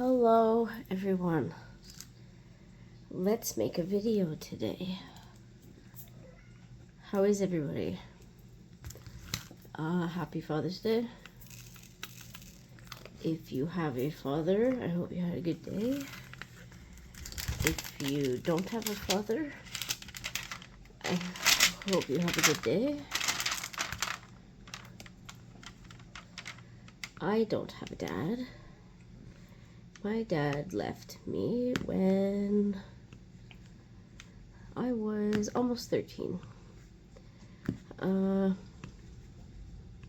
Hello everyone. Let's make a video today. How is everybody? Happy Father's Day. If you have a father, I hope you had a good day. If you don't have a father, I hope you have a good day. I don't have a dad. My dad left me when I was almost 13.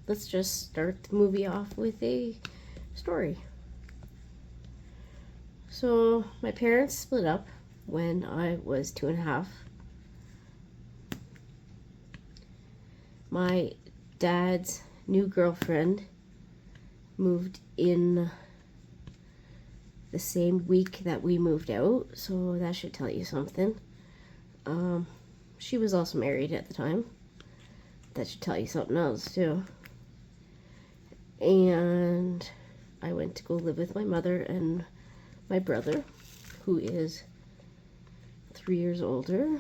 Let's just start the movie off with a story. So my parents split up when I was 2.5. My dad's new girlfriend moved in the same week that we moved out, so that should tell you something. She was also married at the time. That should tell you something else too. And I went to go live with my mother and my brother, who is 3 years older.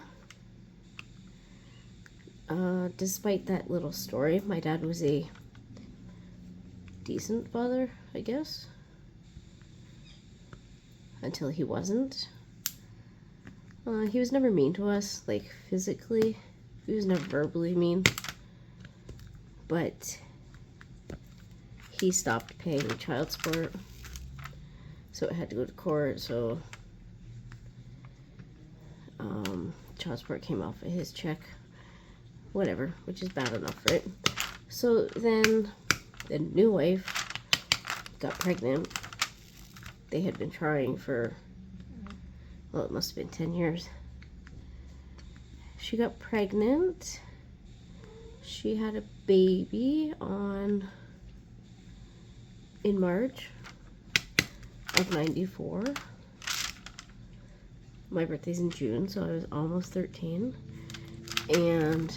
Despite that little story, my dad was a decent father, I guess. Until he wasn't. He was never mean to us, like physically. He was never verbally mean. But he stopped paying child support, so it had to go to court, so child support came off of his check. Whatever, which is bad enough, right? So then the new wife got pregnant. They had been trying for, well, it must have been 10 years. She got pregnant. She had a baby in March of 94. My birthday's in June, so I was almost 13. And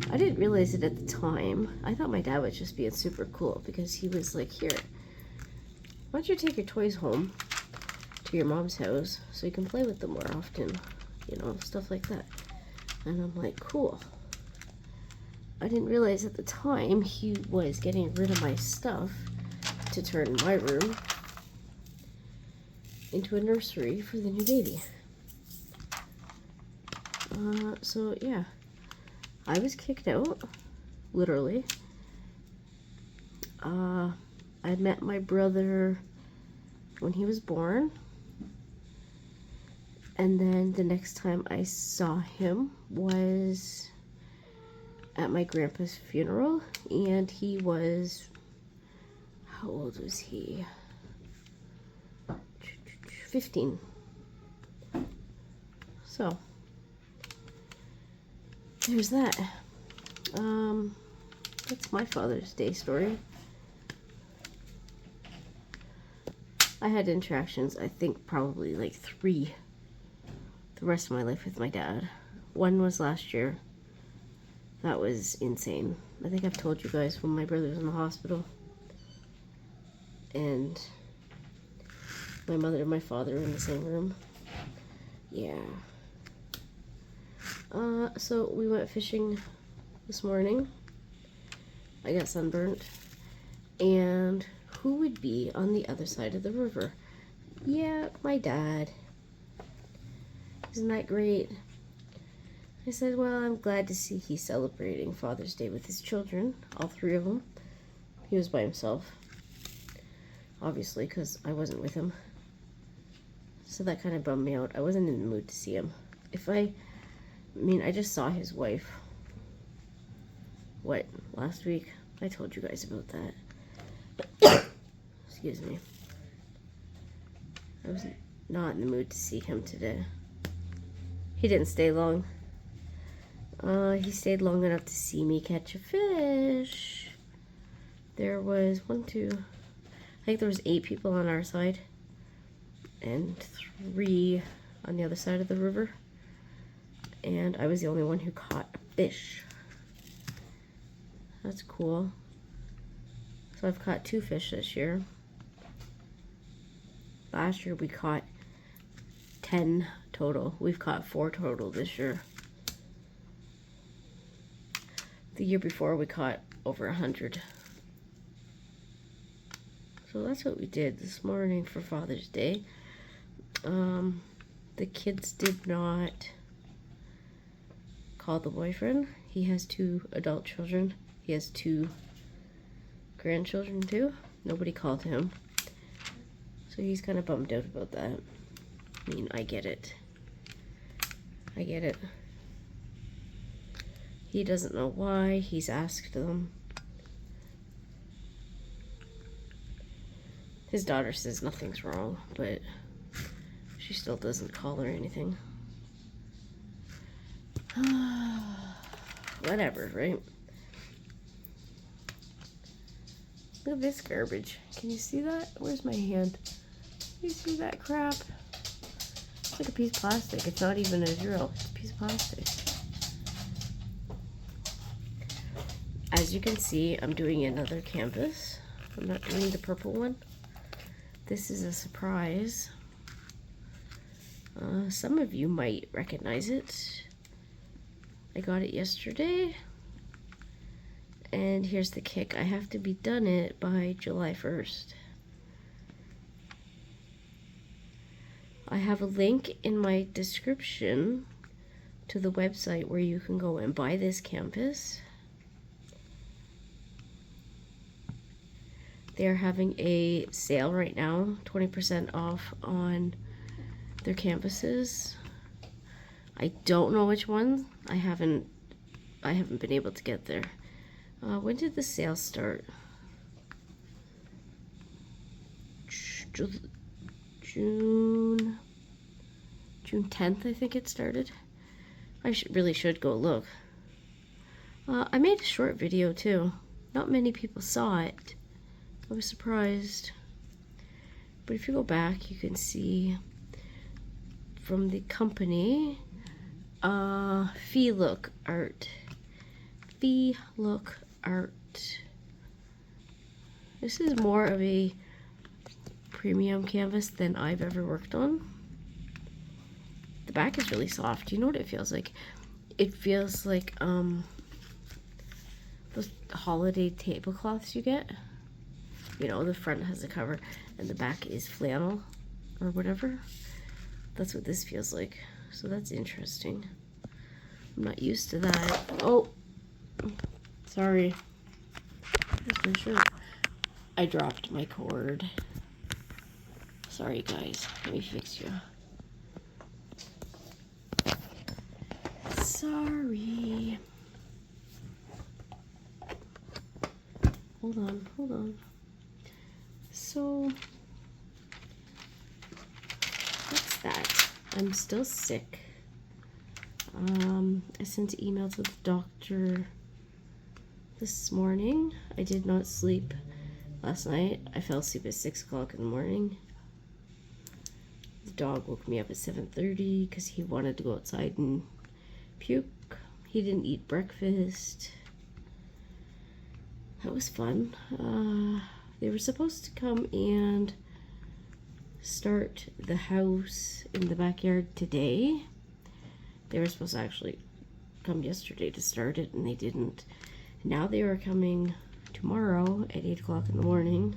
I didn't realize it at the time. I thought my dad was just being super cool because he was like, here, why don't you take your toys home to your mom's house so you can play with them more often, you know, stuff like that. And I'm like, cool. I didn't realize at the time he was getting rid of my stuff to turn my room into a nursery for the new baby. So yeah, I was kicked out, literally. I met my brother when he was born, and then the next time I saw him was at my grandpa's funeral, and he was, how old was he? 15. So there's that. That's my Father's Day story. I had interactions, I think probably like 3 the rest of my life with my dad. One was last year. That was insane. I think I've told you guys when my brother was in the hospital. And my mother and my father were in the same room. Yeah. So we went fishing this morning. I got sunburnt. And who would be on the other side of the river? Yeah, my dad. Isn't that great? I said, well, I'm glad to see he's celebrating Father's Day with his children, all 3 of them. He was by himself, obviously, because I wasn't with him. So that kind of bummed me out. I wasn't in the mood to see him. I just saw his wife. What, last week? I told you guys about that. Excuse me. I was not in the mood to see him today. He didn't stay long. He stayed long enough to see me catch a fish. There was I think there was 8 people on our side and 3 on the other side of the river. And I was the only one who caught a fish. That's cool. So I've caught 2 fish this year. Last year we caught 10 total. We've caught 4 total this year. The year before we caught over 100. So that's what we did this morning for Father's Day. The kids did not call the boyfriend. He has 2 adult children. He has 2 grandchildren too. Nobody called him. So he's kind of bummed out about that. I mean, I get it. I get it. He doesn't know why. He's asked them. His daughter says nothing's wrong, but she still doesn't call or anything. Whatever, right? Look at this garbage. Can you see that? Where's my hand? Can you see that crap? It's like a piece of plastic. It's not even a drill. It's a piece of plastic. As you can see, I'm doing another canvas. I'm not doing the purple one. This is a surprise. Some of you might recognize it. I got it yesterday. And here's the kick. I have to be done it by July 1st. I have a link in my description to the website where you can go and buy this canvas. They're having a sale right now, 20% off on their canvases. I don't know which one. I haven't been able to get there. When did the sale start? June 10th, I think it started. I really should go look. I made a short video too. Not many people saw it. I was surprised. But if you go back, you can see from the company, Fee Look Art. Fee Look Art. This is more of a premium canvas than I've ever worked on. The back is really soft. You know what it feels like? It feels like those holiday tablecloths you get. You know, the front has a cover and the back is flannel or whatever. That's what this feels like. So that's interesting. I'm not used to that. Oh, sorry. That's my shirt. I dropped my cord. Sorry, guys. Let me fix you. Sorry. Hold on, hold on. So, what's that? I'm still sick. I sent an email to the doctor this morning. I did not sleep last night. I fell asleep at 6 o'clock in the morning. The dog woke me up at 7:30 because he wanted to go outside and puke. He didn't eat breakfast. That was fun. They were supposed to come and start the house in the backyard today. They were supposed to actually come yesterday to start it, and they didn't. Now they are coming tomorrow at 8 o'clock in the morning.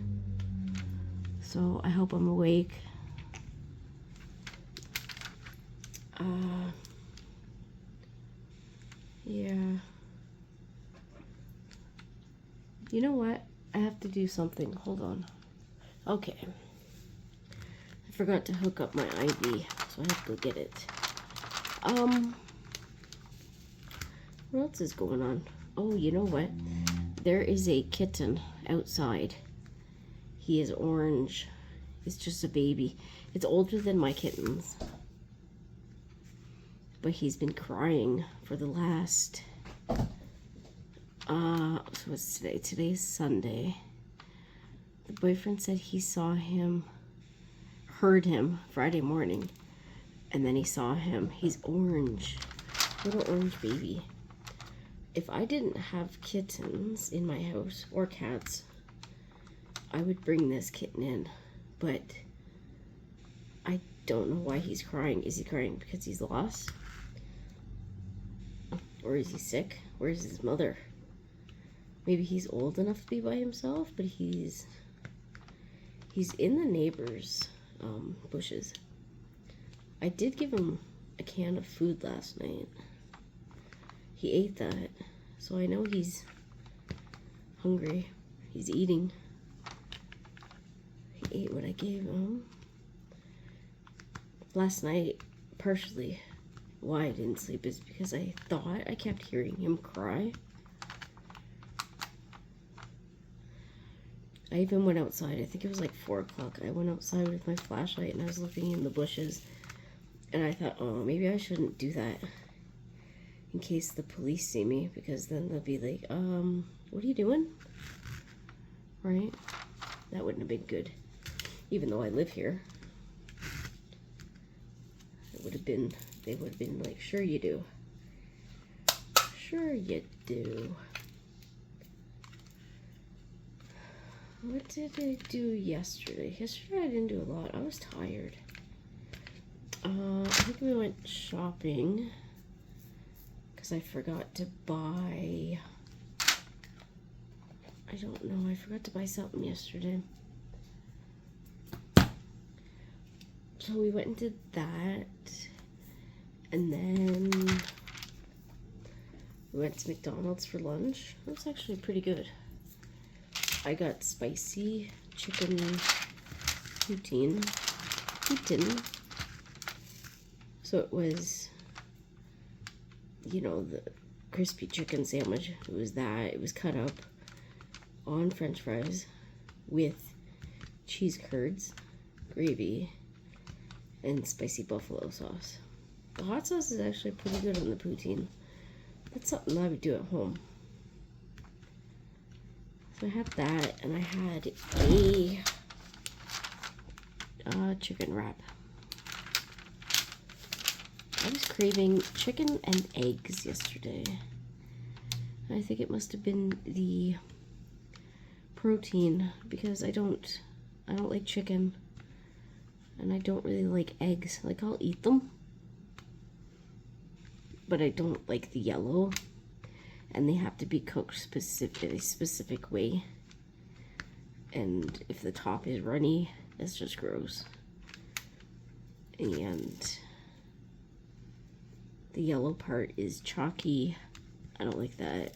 So I hope I'm awake. Yeah. You know what? I have to do something. Hold on. Okay. I forgot to hook up my IV, so I have to go get it. What else is going on? Oh, you know what? There is a kitten outside. He is orange. It's just a baby. It's older than my kittens. But he's been crying for the last... so what's today? Today's Sunday. The boyfriend said he saw him, heard him Friday morning, and then he saw him. He's orange. Little orange baby. If I didn't have kittens in my house, or cats, I would bring this kitten in. But don't know why he's crying. Is he crying because he's lost? Or is he sick? Where's his mother? Maybe he's old enough to be by himself, but he's in the neighbor's bushes. I did give him a can of food last night. He ate that, so I know he's hungry. He's eating. He ate what I gave him. Last night, partially why I didn't sleep is because I thought I kept hearing him cry. I even went outside. I think it was like 4 o'clock. I went outside with my flashlight and I was looking in the bushes. And I thought, oh, maybe I shouldn't do that in case the police see me, because then they'll be like, what are you doing? Right? That wouldn't have been good. Even though I live here. It would have been, they would have been like, sure you do. Sure you do. What did I do yesterday? Yesterday I didn't do a lot. I was tired. I think we went shopping because I forgot to buy, I don't know, I forgot to buy something yesterday. So we went and did that, and then we went to McDonald's for lunch. It was actually pretty good. I got spicy chicken poutine. So it was, you know, the crispy chicken sandwich. It was that. It was cut up on French fries with cheese curds, gravy, and spicy buffalo sauce. The hot sauce is actually pretty good on the poutine. That's something I would do at home. So I had that, and I had a chicken wrap. I was craving chicken and eggs yesterday. I think it must have been the protein, because I don't like chicken, and I don't really like eggs. Like, I'll eat them, but I don't like the yellow, and they have to be cooked a specific way. And if the top is runny, it's just gross. And the yellow part is chalky. I don't like that.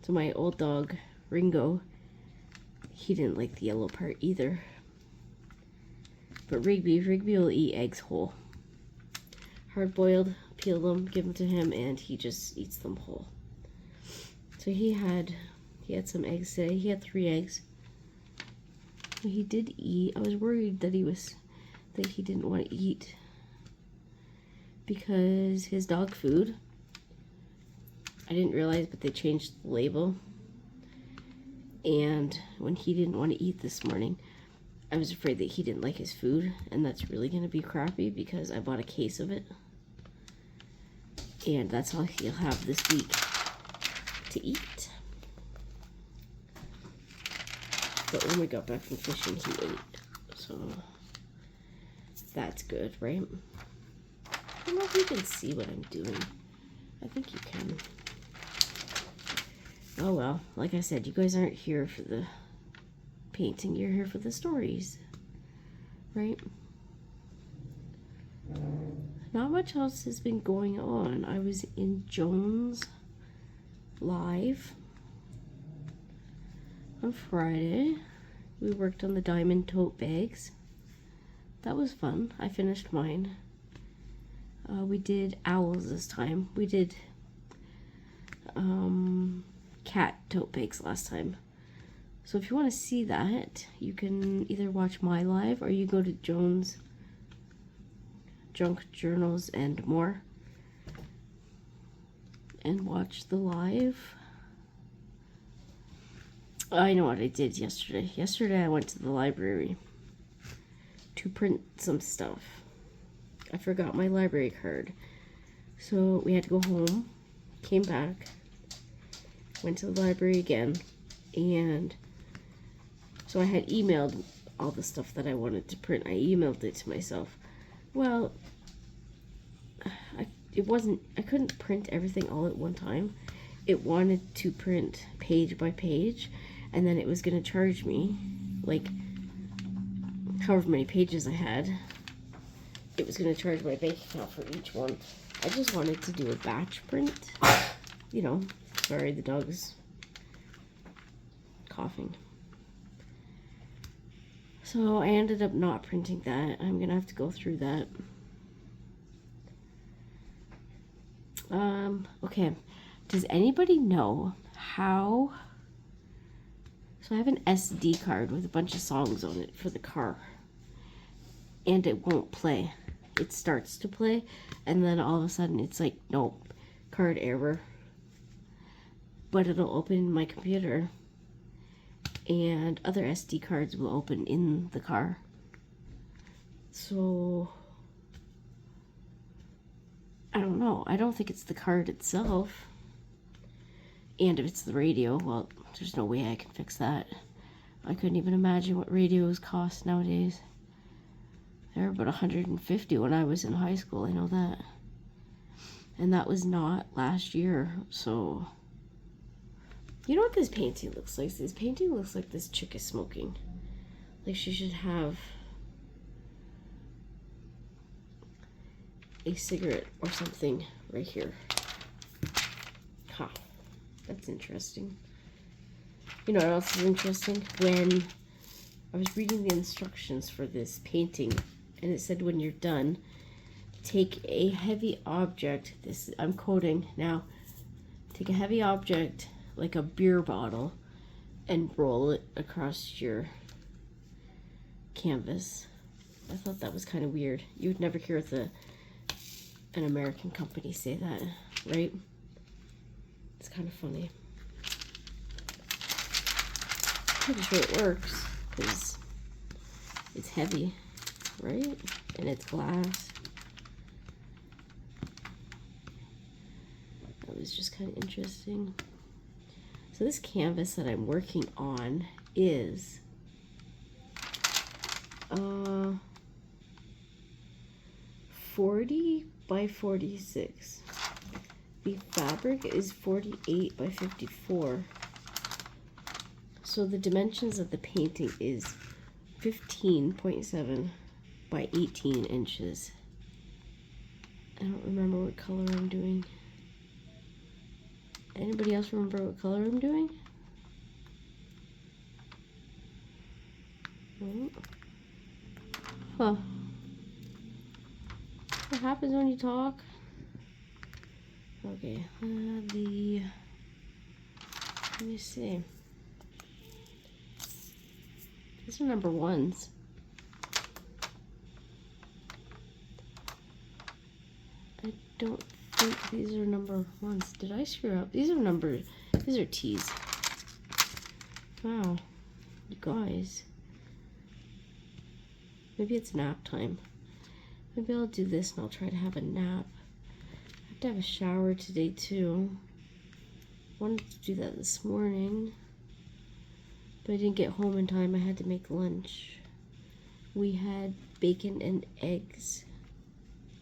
So my old dog, Ringo, he didn't like the yellow part either. But Rigby will eat eggs whole. Hard boiled, peel them, give them to him, and he just eats them whole. So he had some eggs today. He had 3 eggs. He did eat. I was worried that he didn't want to eat, because his dog food, I didn't realize, but they changed the label. And when he didn't want to eat this morning, I was afraid that he didn't like his food, and that's really going to be crappy because I bought a case of it. And that's all he'll have this week to eat. But when we got back from fishing, he ate. So that's good, right? I don't know if you can see what I'm doing. I think you can. Oh well, like I said, you guys aren't here for the painting. You're here for the stories, right? Not much else has been going on. I was in Jones live on Friday. We worked on the diamond tote bags. That was fun. I finished mine. We did owls this time. We did cat tote bags last time. So if you want to see that, you can either watch my live or you go to Jones Junk Journals and More and watch the live. I know what I did yesterday. Yesterday I went to the library to print some stuff. I forgot my library card. So we had to go home, came back, went to the library again, and so I had emailed all the stuff that I wanted to print. I emailed it to myself. Well, I couldn't print everything all at one time. It wanted to print page by page, and then it was going to charge me, like, however many pages I had. It was going to charge my bank account for each one. I just wanted to do a batch print. You know, sorry, the dog's coughing. So I ended up not printing that. I'm going to have to go through that. Okay. Does anybody know how... So I have an SD card with a bunch of songs on it for the car. And it won't play. It starts to play, and then all of a sudden it's like, nope, card error. But it'll open in my computer, and other SD cards will open in the car. So, I don't know. I don't think it's the card itself. And if it's the radio, well, there's no way I can fix that. I couldn't even imagine what radios cost nowadays. They were about $150 when I was in high school, I know that. And that was not last year, so... You know what this painting looks like? This painting looks like this chick is smoking. Like she should have a cigarette or something right here. Ha, that's interesting. You know what else is interesting? When I was reading the instructions for this painting, and it said when you're done, take a heavy object, this I'm quoting now, take a heavy object like a beer bottle and roll it across your canvas. I thought that was kind of weird. You would never hear an American company say that, right? It's kind of funny. Pretty sure it works because it's heavy, right? And it's glass. That was just kind of interesting. So this canvas that I'm working on is 40 by 46. The fabric is 48 by 54. So the dimensions of the painting is 15.7 by 18 inches. I don't remember what color I'm doing. Anybody else remember what color I'm doing? Huh. What happens when you talk? Okay, let me see. These are number ones. I don't think these are number ones. Did I screw up? These are T's. Wow, you guys. Maybe it's nap time. Maybe I'll do this and I'll try to have a nap. I have to have a shower today too. Wanted to do that this morning, but I didn't get home in time. I had to make lunch. We had bacon and eggs.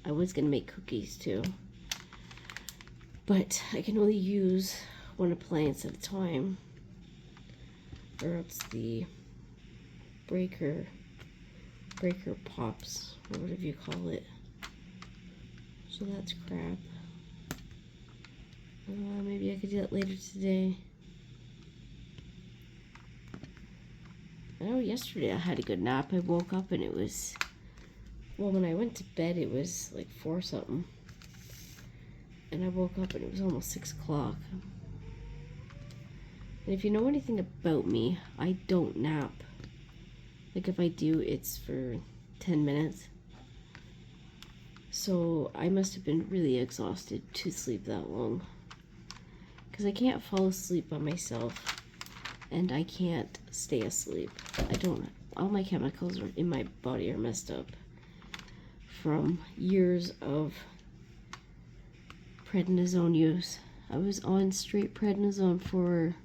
I was gonna make cookies too, but I can only use one appliance at a time, or else the breaker pops, or whatever you call it. So that's crap. Maybe I could do that later today. I know yesterday I had a good nap. I woke up and it was, well, when I went to bed it was like 4 something. And I woke up and it was almost 6 o'clock. And if you know anything about me, I don't nap. Like if I do, it's for 10 minutes. So I must have been really exhausted to sleep that long. Because I can't fall asleep by myself. And I can't stay asleep. All my chemicals in my body are messed up. From years of prednisone use. I was on straight prednisone for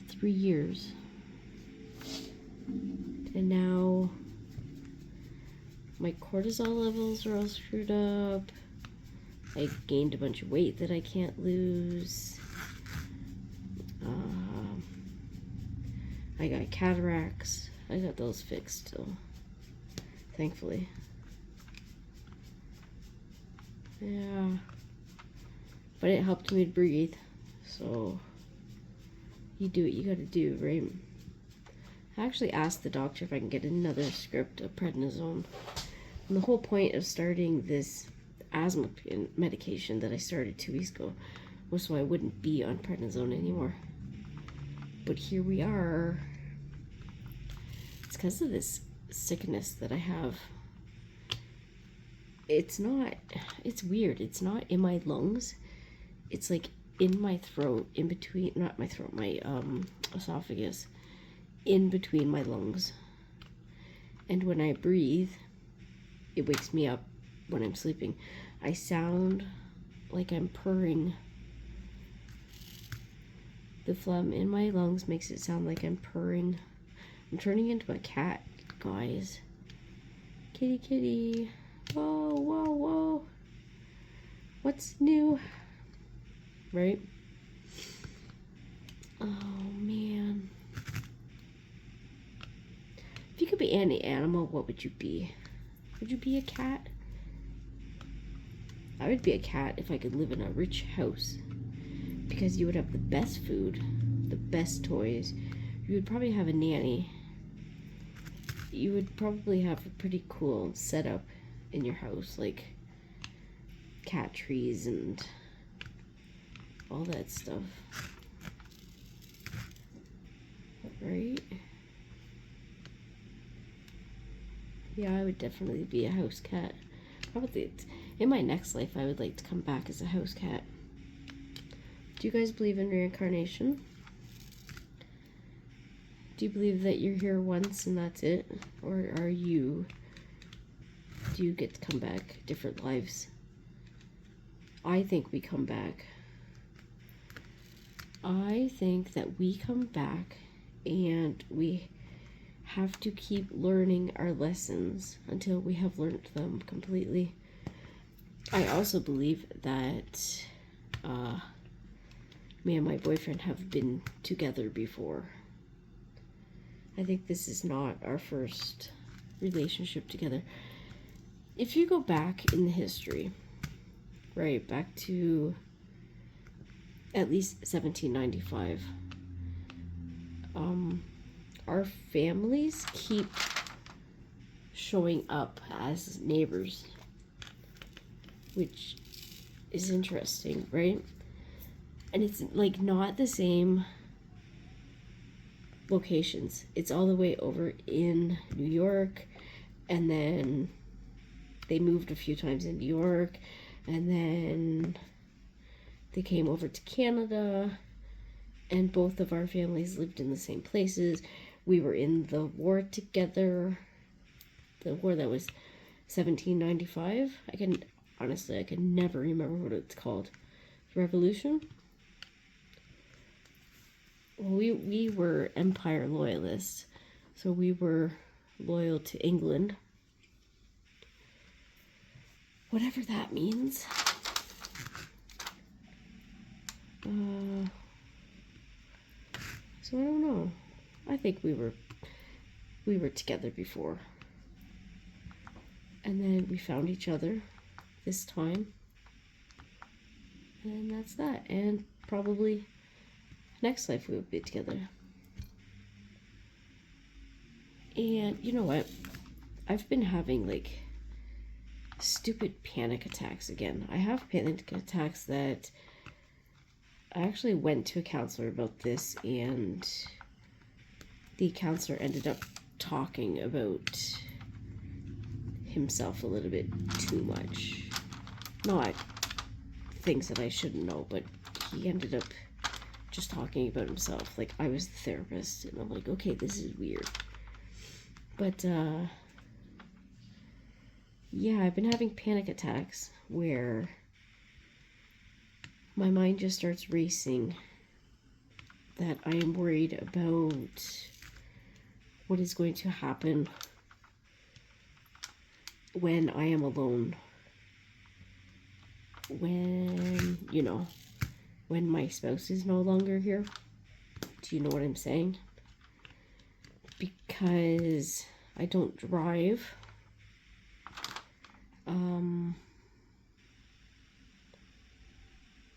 3 years. And now my cortisol levels are all screwed up. I gained a bunch of weight that I can't lose. I got cataracts. I got those fixed still, thankfully. Yeah, but it helped me breathe. So you do what you gotta do, right? I actually asked the doctor if I can get another script of prednisone. And the whole point of starting this asthma medication that I started 2 weeks ago was so I wouldn't be on prednisone anymore. But here we are. It's because of this sickness that I have. It's weird. It's not in my lungs. It's like in my throat, in between, not my throat, my esophagus, in between my lungs. And when I breathe, it wakes me up when I'm sleeping. I sound like I'm purring. The phlegm in my lungs makes it sound like I'm purring. I'm turning into a cat, guys. Kitty, kitty. Whoa, whoa, whoa. What's new? Right? Oh, man. If you could be any animal, what would you be? Would you be a cat? I would be a cat if I could live in a rich house. Because you would have the best food, the best toys. You would probably have a nanny. You would probably have a pretty cool setup in your house, like cat trees and all that stuff. Right? Yeah, I would definitely be a house cat. Probably in my next life, I would like to come back as a house cat. Do you guys believe in reincarnation? Do you believe that you're here once and that's it? Or do you get to come back different lives? I think we come back. I think that we come back and we have to keep learning our lessons until we have learned them completely. I also believe that me and my boyfriend have been together before. I think this is not our first relationship together. If you go back in the history, right, back to at least 1795, our families keep showing up as neighbors, which is interesting, right? And it's like not the same locations. It's all the way over in New York, and then they moved a few times in New York, and then they came over to Canada, and both of our families lived in the same places. We were in the war together, the war that was 1795. I can never remember what it's called. Revolution? Well, we were Empire loyalists, so we were loyal to England. Whatever that means. So I don't know. I think we were together before. And then we found each other this time. And that's that. And probably next life we will be together. And you know what? I've been having like stupid panic attacks again. I have panic attacks that I actually went to a counselor about this, and the counselor ended up talking about himself a little bit too much. Not things that I shouldn't know, but he ended up just talking about himself. Like, I was the therapist, and I'm like, okay, this is weird. But, yeah, I've been having panic attacks where my mind just starts racing, that I am worried about what is going to happen when I am alone. When, you know, when my spouse is no longer here. Do you know what I'm saying? Because I don't drive.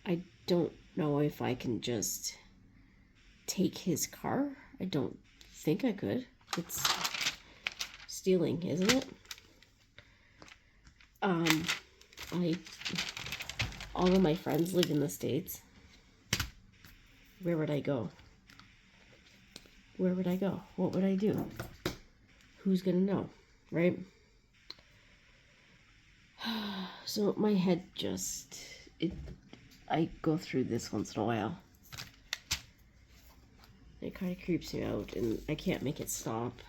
I don't know if I can just take his car. I don't think I could. It's stealing, isn't it? All of my friends live in the States. Where would I go? Where would I go? What would I do? Who's gonna know, right? So my head just, I go through this once in a while. It kind of creeps me out and I can't make it stop.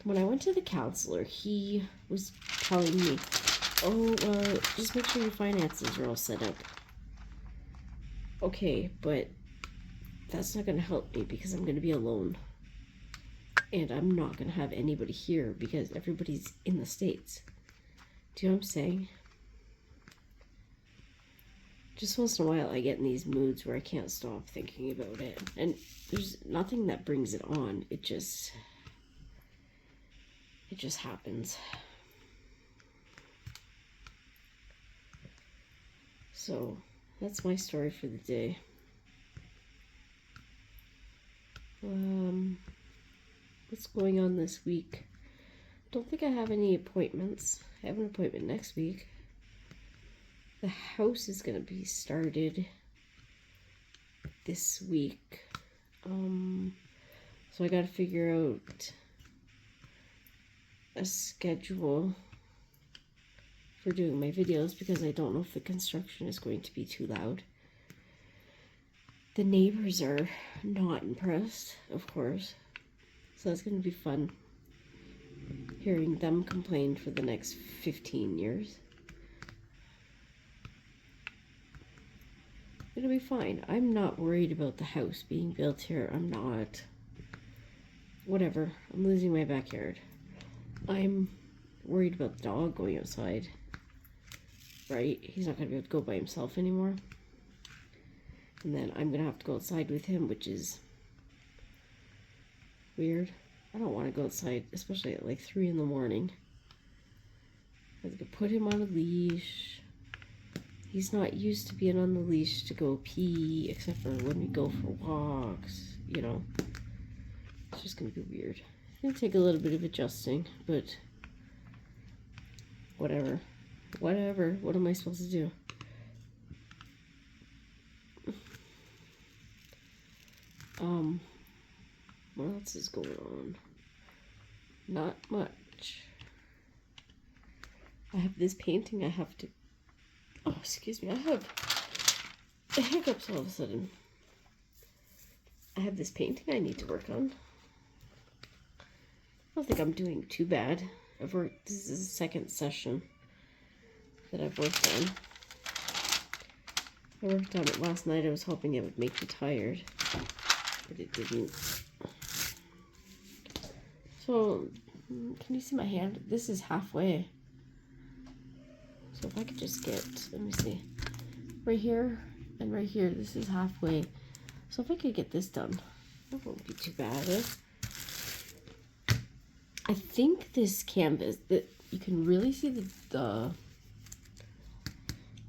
When I went to the counselor, he was telling me, oh, just make sure your finances are all set up. Okay, but that's not going to help me because I'm going to be alone. And I'm not going to have anybody here because everybody's in the States. Do you know what I'm saying? Just once in a while I get in these moods where I can't stop thinking about it. And there's nothing that brings it on. It just happens. So that's my story for the day. What's going on this week? Don't think I have any appointments. I have an appointment next week. The house is going to be started this week. So I got to figure out a schedule for doing my videos because I don't know if the construction is going to be too loud. The neighbors are not impressed, of course. So it's going to be fun hearing them complain for the next 15 years. It'll be fine. I'm not worried about the house being built here. I'm not. Whatever. I'm losing my backyard. I'm worried about the dog going outside. Right? He's not going to be able to go by himself anymore. And then I'm going to have to go outside with him, which is weird. I don't want to go outside, especially at like 3 in the morning. I have to put him on a leash. He's not used to being on the leash to go pee, except for when we go for walks, you know. It's just going to be weird. It's going to take a little bit of adjusting, but whatever. Whatever. What am I supposed to do? What else is going on? Not much. I have this painting I have to... Oh, excuse me. I have the hiccups all of a sudden. I have this painting I need to work on. I don't think I'm doing too bad. This is the second session that I've worked on. I worked on it last night. I was hoping it would make me tired, but it didn't. So, can you see my hand? This is halfway. So if I could just get, let me see, right here and right here, this is halfway. So if I could get this done, that won't be too bad, eh? I think this canvas, that you can really see the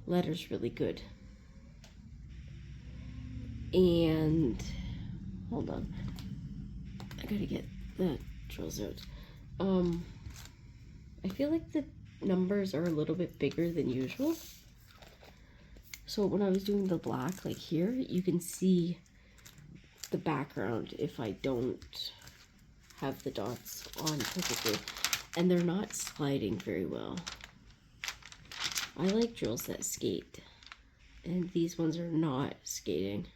letters really good. And, hold on, I gotta get the drills out. I feel like the numbers are a little bit bigger than usual. So when I was doing the black, like here, you can see the background if I don't have the dots on perfectly. And they're not sliding very well. I like drills that skate. And these ones are not skating.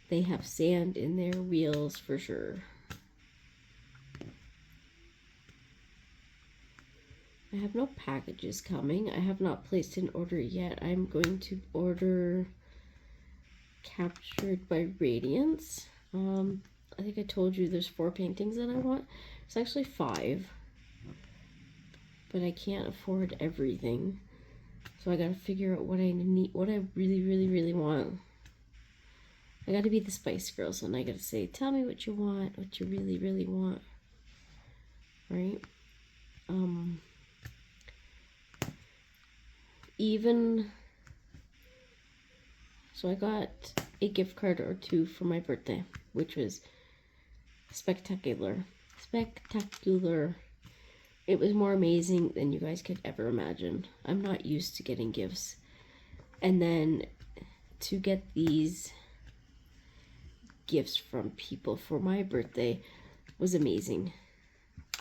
They have sand in their wheels for sure. I have no packages coming. I have not placed an order yet. I'm going to order Captured by Radiance. I think I told you there's 4 paintings that I want. It's actually 5. But I can't afford everything. So I gotta figure out what I need, what I really, really, really want. I gotta be the Spice Girls and I gotta say, tell me what you want, what you really, really want. Right? So I got a gift card or 2 for my birthday, which was spectacular. Spectacular. It was more amazing than you guys could ever imagine. I'm not used to getting gifts. And then to get these gifts from people for my birthday was amazing.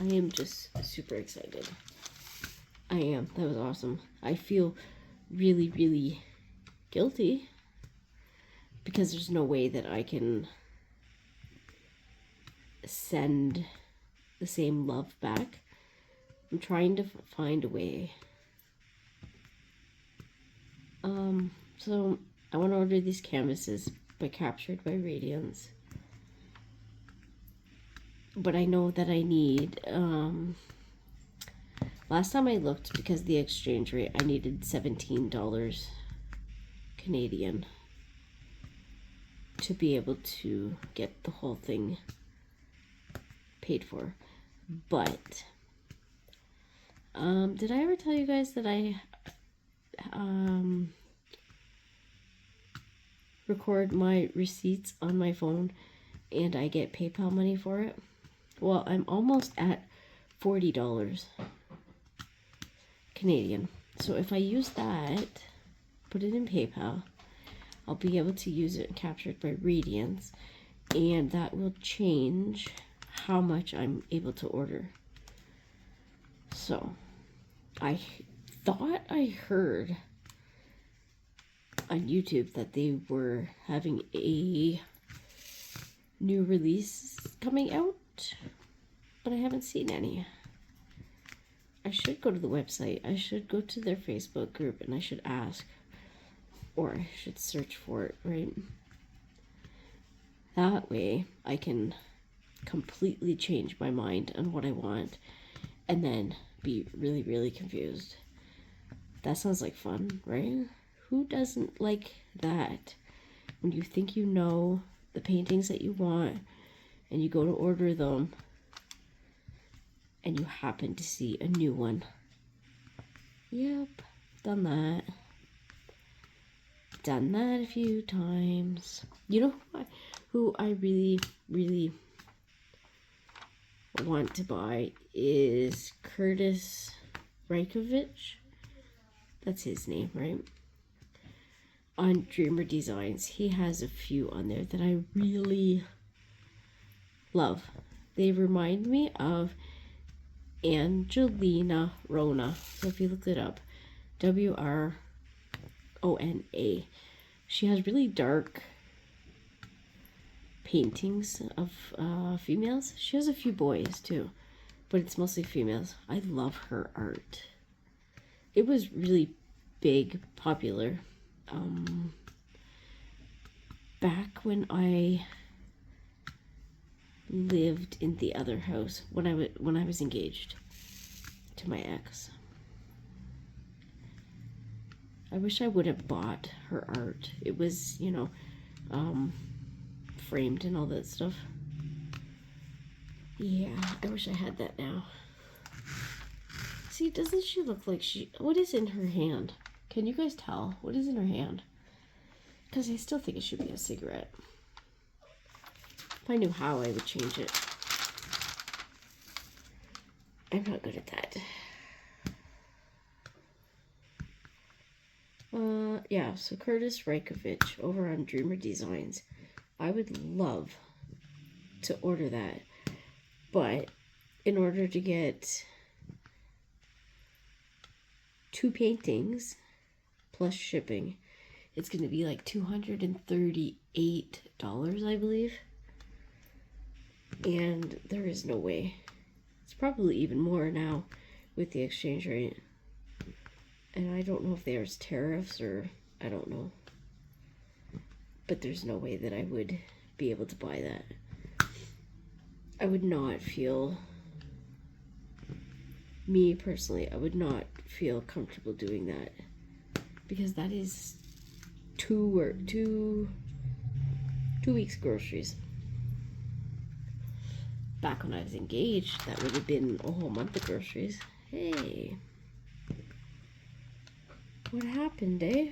I am just super excited. I am. That was awesome. I feel really, really guilty because there's no way that I can send the same love back. I'm trying to find a way. So I want to order these canvases by Captured by Radiance. But I know that I need, last time I looked, because the exchange rate, I needed $17 Canadian to be able to get the whole thing paid for. But did I ever tell you guys that I record my receipts on my phone and I get PayPal money for it? Well, I'm almost at $40 Canadian. So if I use that, put it in PayPal, I'll be able to use it Captured by Radiance, and that will change how much I'm able to order. So I thought I heard on YouTube that they were having a new release coming out, but I haven't seen any. I should go to the website. I should go to their Facebook group and I should ask, or I should search for it, right? That way I can completely change my mind on what I want and then be really, really confused. That sounds like fun, right? Who doesn't like that? When you think you know the paintings that you want and you go to order them and you happen to see a new one. Yep, done that. Done that a few times. You know who I really, really want to buy is Curtis Rajkovic. That's his name, right? On Dreamer Designs. He has a few on there that I really love. They remind me of Angelina Rona. So if you look it up, Wrona. She has really dark paintings of females. She has a few boys too, but it's mostly females. I love her art. It was really big, popular back when I lived in the other house when I was engaged to my ex. I wish I would have bought her art. It was, you know, framed and all that stuff. Yeah, I wish I had that now. See, doesn't she look like what is in her hand? Can you guys tell? What is in her hand? Because I still think it should be a cigarette. If I knew how, I would change it. I'm not good at that. Yeah, so Curtis Rajkovic over on Dreamer Designs. I would love to order that. But in order to get 2 paintings plus shipping, it's going to be like $238, I believe. And there is no way. It's probably even more now with the exchange rate. And I don't know if there's tariffs or I don't know. But there's no way that I would be able to buy that. I would not feel, me personally, I would not feel comfortable doing that, because that is two weeks groceries. Back when I was engaged, that would have been a whole month of groceries. Hey, what happened, eh?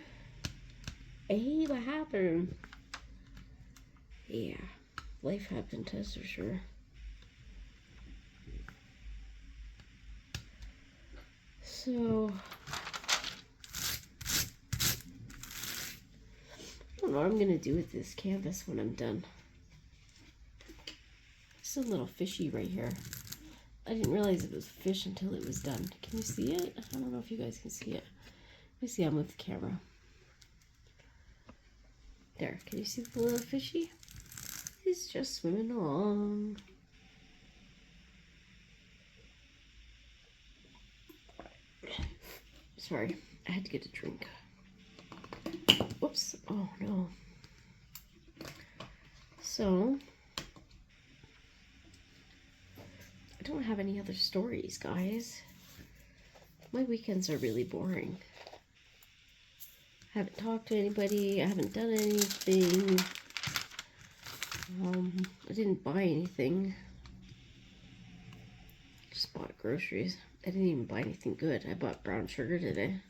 Hey, what happened? Yeah, life happened, that's for sure. So, I don't know what I'm gonna do with this canvas when I'm done. It's a little fishy right here. I didn't realize it was fish until it was done. Can you see it? I don't know if you guys can see it. Let me see, I'm with the camera. There, can you see the little fishy? He's just swimming along. Sorry, I had to get a drink. Whoops, oh no. So, I don't have any other stories, guys. My weekends are really boring. I haven't talked to anybody, I haven't done anything. I didn't buy anything. Just bought groceries. I didn't even buy anything good. I bought brown sugar today.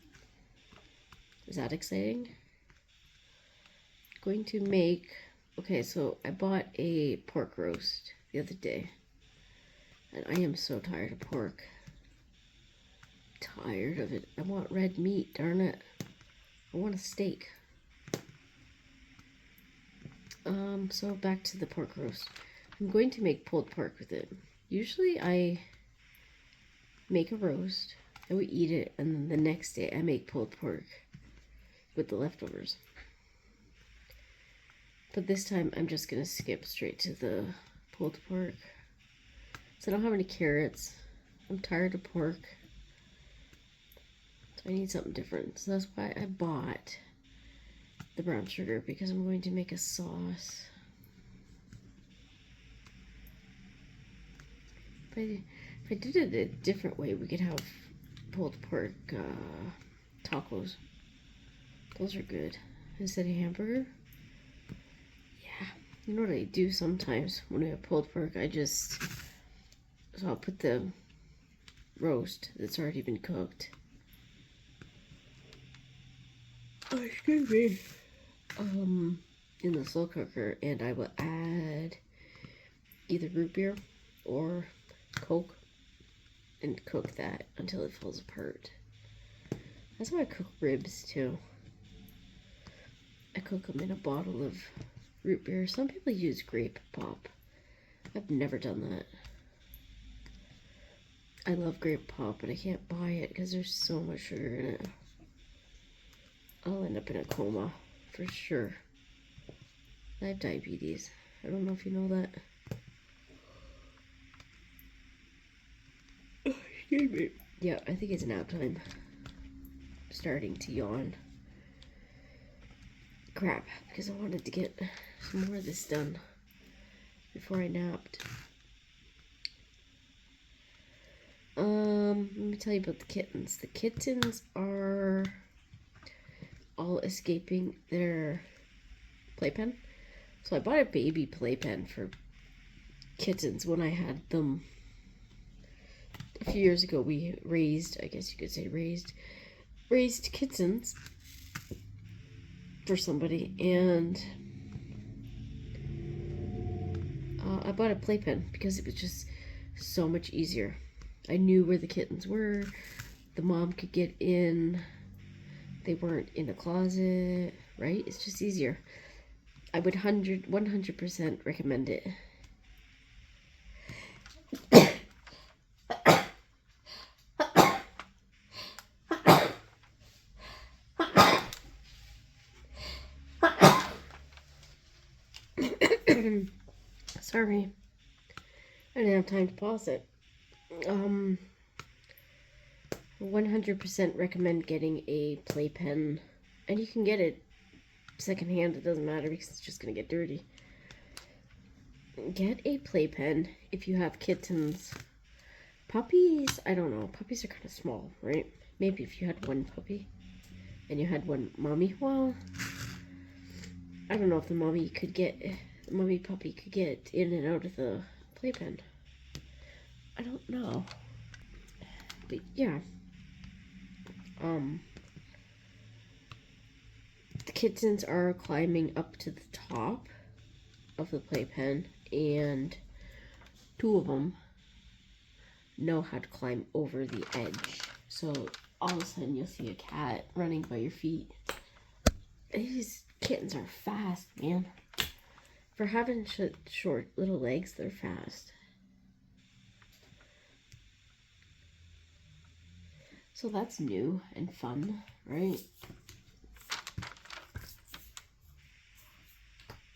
Is that exciting? Going to make... Okay, so I bought a pork roast the other day. And I am so tired of pork. Tired of it. I want red meat, darn it. I want a steak. So back to the pork roast. I'm going to make pulled pork with it. Usually I make a roast, and we eat it, and then the next day I make pulled pork with the leftovers. But this time I'm just gonna skip straight to the pulled pork. So I don't have any carrots. I'm tired of pork. So I need something different. So that's why I bought the brown sugar, because I'm going to make a sauce. If I did it a different way, we could have pulled pork tacos. Those are good. Instead of hamburger. Yeah. You know what I do sometimes when I have pulled pork? So I'll put the roast that's already been cooked. Oh, excuse me. In the slow cooker, and I will add either root beer or Coke and cook that until it falls apart. That's how I cook ribs too. I cook them in a bottle of root beer. Some people use grape pop. I've never done that. I love grape pop, but I can't buy it because there's so much sugar in it. I'll end up in a coma for sure. I have diabetes. I don't know if you know that. Excuse me. Yeah, I think it's nap time. I'm starting to yawn. Crap, because I wanted to get some more of this done before I napped. Let me tell you about the kittens. The kittens are all escaping their playpen. So I bought a baby playpen for kittens when I had them. A few years ago we raised, I guess you could say raised kittens for somebody, and I bought a playpen because it was just so much easier. I knew where the kittens were. The mom could get in. They weren't in a closet, right? It's just easier. I would 100% recommend it. Sorry, I didn't have time to pause it. 100% recommend getting a playpen, and you can get it secondhand. It doesn't matter because it's just gonna get dirty. get a playpen if you have kittens. Puppies, I don't know. Puppies are kind of small, right? Maybe if you had one puppy and you had one mommy. Well, I don't know if the mommy puppy could get in and out of the playpen. I don't know. But yeah. The kittens are climbing up to the top of the playpen, and 2 of them know how to climb over the edge. So all of a sudden you'll see a cat running by your feet. These kittens are fast, man. For having short little legs, they're fast. So that's new and fun, right?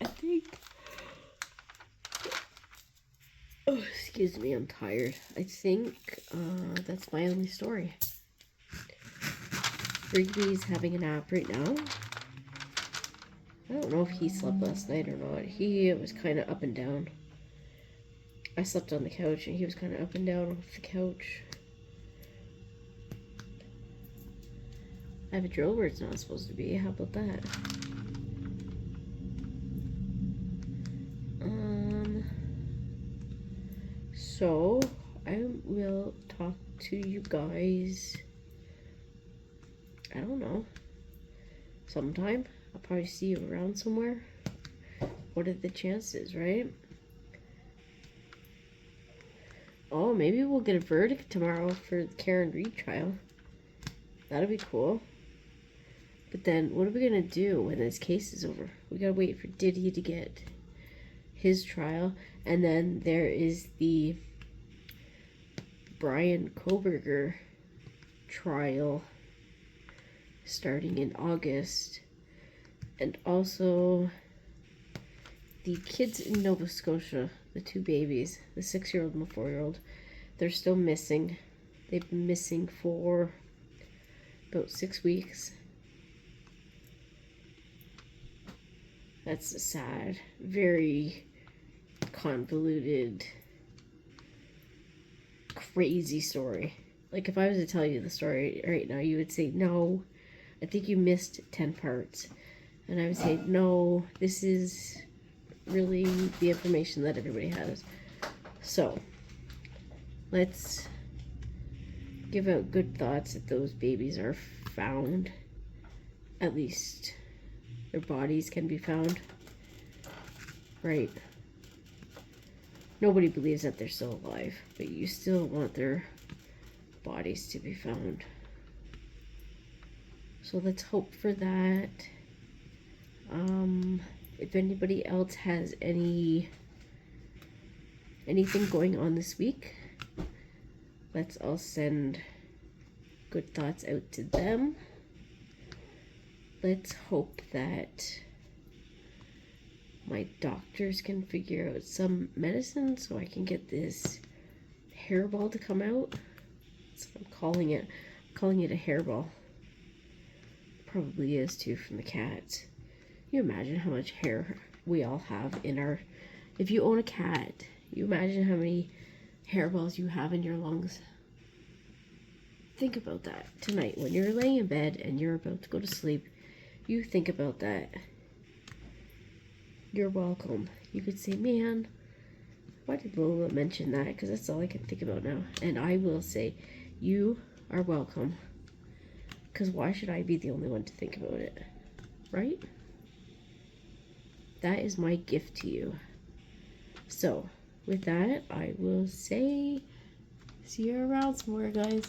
I think... Oh, excuse me, I'm tired. I think that's my only story. Rigby's having a nap right now. I don't know if he slept last night or not. He was kind of up and down. I slept on the couch and he was kind of up and down with the couch. I have a drill where it's not supposed to be. How about that? So I will talk to you guys, I don't know, sometime. I'll probably see you around somewhere. What are the chances, right? Oh, maybe we'll get a verdict tomorrow for the Karen Read trial. That'll be cool. But then what are we gonna do when this case is over? We gotta wait for Diddy to get his trial, and then there is the Bryan Kohberger trial starting in August, and also the kids in Nova Scotia, the 2 babies, the 6-year-old and the 4-year-old, they're still missing. They've been missing for about 6 weeks. That's sad, very convoluted, crazy story. Like, if I was to tell you the story right now, you would say, no, I think you missed 10 parts. And I would say, no, this is really the information that everybody has. So, let's give out good thoughts that those babies are found. At least their bodies can be found. Right. Nobody believes that they're still alive, but you still want their bodies to be found. So let's hope for that. If anybody else has anything going on this week, let's all send good thoughts out to them. Let's hope that my doctors can figure out some medicine so I can get this hairball to come out. That's what I'm calling it. I'm calling it a hairball. Probably is too, from the cats. You imagine how much hair we all have in our... If you own a cat, you imagine how many hairballs you have in your lungs. Think about that tonight when you're laying in bed and you're about to go to sleep. You think about that. You're welcome. You could say, man, why did Lola mention that? Because that's all I can think about now. And I will say, you are welcome. Because why should I be the only one to think about it? Right? That is my gift to you. So, with that, I will say, see you around somewhere, guys.